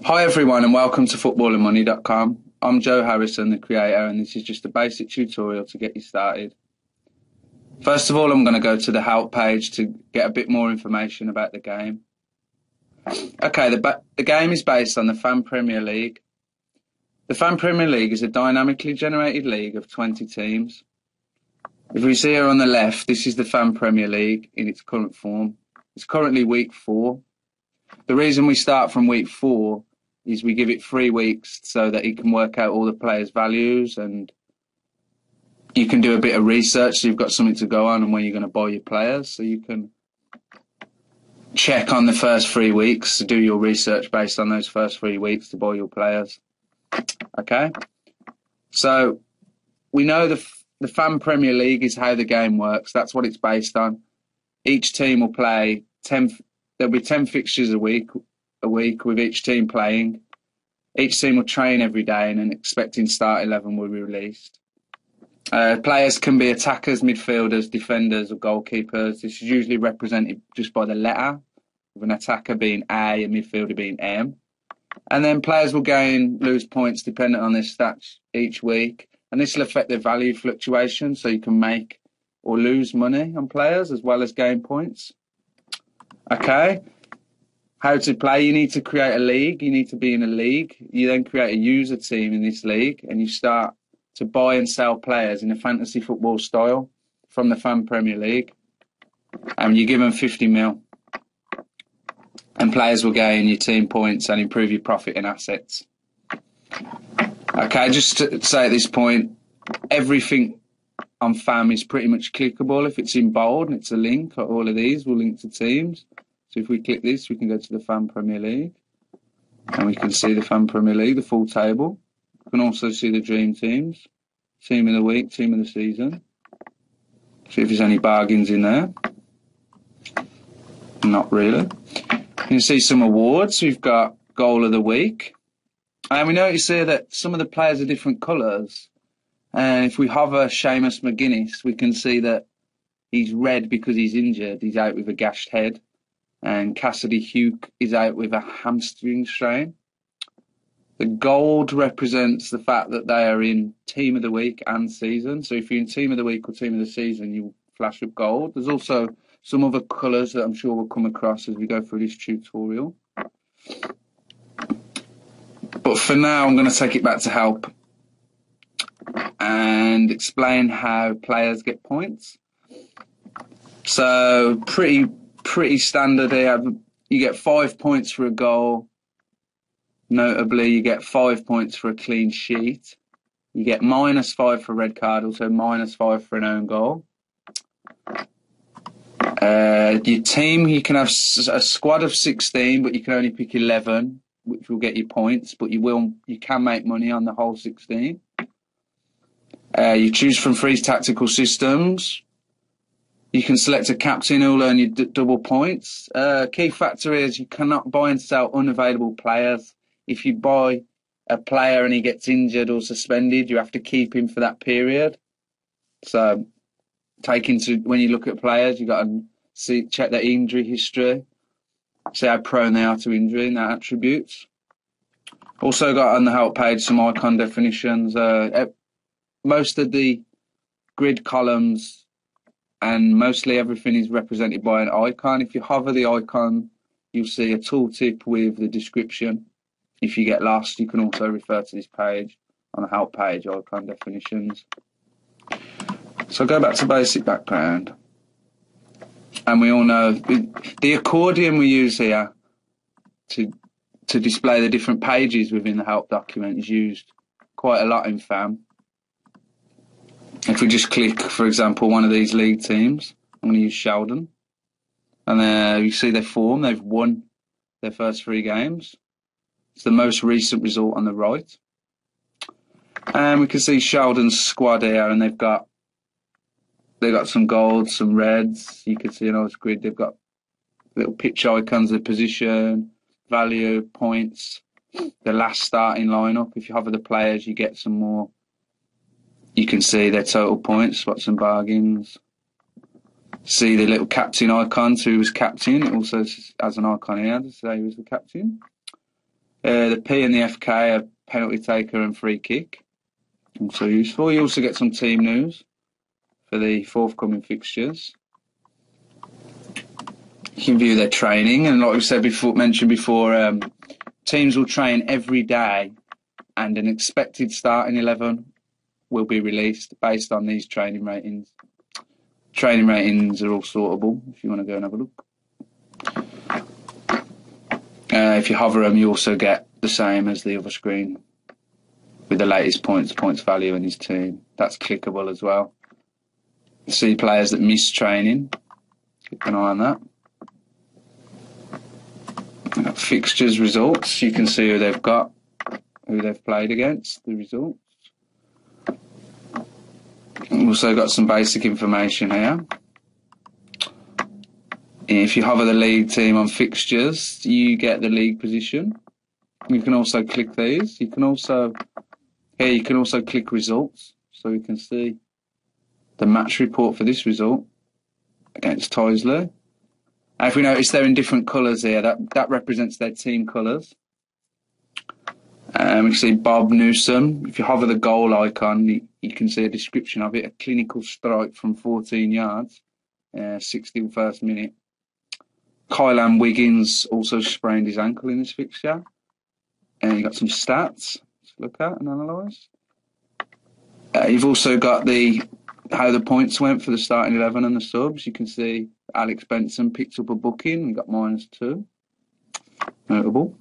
Hi everyone and welcome to footballandmoney.com. I'm Joe Harrison, the creator, and this is just a basic tutorial to get you started. First of all, I'm going to go to the help page to get a bit more information about the game. Okay, the game is based on the Fan Premier League. The Fan Premier League is a dynamically generated league of 20 teams. If we see here on the left, this is the Fan Premier League in its current form. It's currently week 4. The reason we start from week 4 is we give it 3 weeks so that it can work out all the players' values and you can do a bit of research so you've got something to go on and when you're going to buy your players. So you can check on the first 3 weeks to do your research based on those first 3 weeks to buy your players. Okay? So we know the Fan Premier League is how the game works. That's what it's based on. Each team will play 10... There'll be 10 fixtures a week with each team playing. Each team will train every day and an expecting start 11 will be released. Players can be attackers, midfielders, defenders or goalkeepers. This is usually represented just by the letter, with an attacker being A, a midfielder being M. And then players will lose points dependent on their stats each week. And this will affect their value fluctuation, so you can make or lose money on players as well as gain points. Okay, how to play. You need to create a league. You need to be in a league. You then create a user team in this league and you start to buy and sell players in a fantasy football style from the Fan Premier League. And you give them 50 mil. And players will gain your team points and improve your profit and assets. Okay, just to say at this point, everything on FAM is pretty much clickable. If it's in bold and it's a link, all of these will link to teams. So if we click this, we can go to the Fan Premier League and we can see the Fan Premier League, the full table. We can also see the dream teams, team of the week, team of the season. See if there's any bargains in there. Not really. You can see some awards. We've got goal of the week. And we notice here that some of the players are different colours. And if we hover Seamus McGuinness, we can see that he's red because he's injured. He's out with a gashed head. And Cassidy Hugh is out with a hamstring strain. The gold represents the fact that they are in Team of the Week and Season. So if you're in Team of the Week or Team of the Season, you flash up gold. There's also some other colours that I'm sure we'll come across as we go through this tutorial. But for now, I'm going to take it back to help and explain how players get points. So pretty standard here. You get 5 points for a goal. Notably, you get 5 points for a clean sheet. You get -5 for a red card, also -5 for an own goal. Your team, you can have a squad of 16, but you can only pick 11, which will get you points, but you can make money on the whole 16. You choose from 3 tactical systems. You can select a captain who will earn you double points. Key factor is you cannot buy and sell unavailable players. If you buy a player and he gets injured or suspended, you have to keep him for that period. So when you look at players, you've got to check their injury history, see how prone they are to injury and their attributes. Also got on the help page some icon definitions. Most of the grid columns and mostly everything is represented by an icon. If you hover the icon, you'll see a tooltip with the description. If you get lost, you can also refer to this page on the help page, icon definitions. So go back to basic background. And we all know the accordion we use here to display the different pages within the help document is used quite a lot in FAM. If we just click, for example, one of these league teams, I'm going to use Sheldon. And there you see their form. They've won their first 3 games. It's the most recent result on the right. And we can see Sheldon's squad here, and they've got some golds, some reds. You can see a nice grid. They've got little pitch icons, their position, value, points, the last starting lineup. If you hover the players, you get some more. You can see their total points, spot some bargains. See the little captain icons, who was captain. It also has an icon here to say who's the captain. The P and the FK are penalty taker and free kick. Also useful. You also get some team news for the forthcoming fixtures. You can view their training, and like we said before, teams will train every day, and an expected starting 11 will be released based on these training ratings. Training ratings are all sortable if you want to go and have a look. If you hover them, you also get the same as the other screen with the latest points value in his team. That's clickable as well. See players that miss training. Keep an eye on that. Fixtures results. You can see who they've got, who they've played against, the results. We've also got some basic information here. If you hover the league team on fixtures, you get the league position. You can also click these. You can also click results, so you can see the match report for this result against Toisley. If we notice they're in different colours here, that represents their team colours. We can see Bob Newsom. If you hover the goal icon, you can see a description of it. A clinical strike from 14 yards, 61st minute. Kylan Wiggins also sprained his ankle in this fixture. And you've got some stats to look at and analyse. You've also got how the points went for the starting 11 and the subs. You can see Alex Benson picked up a booking and got -2. Notable.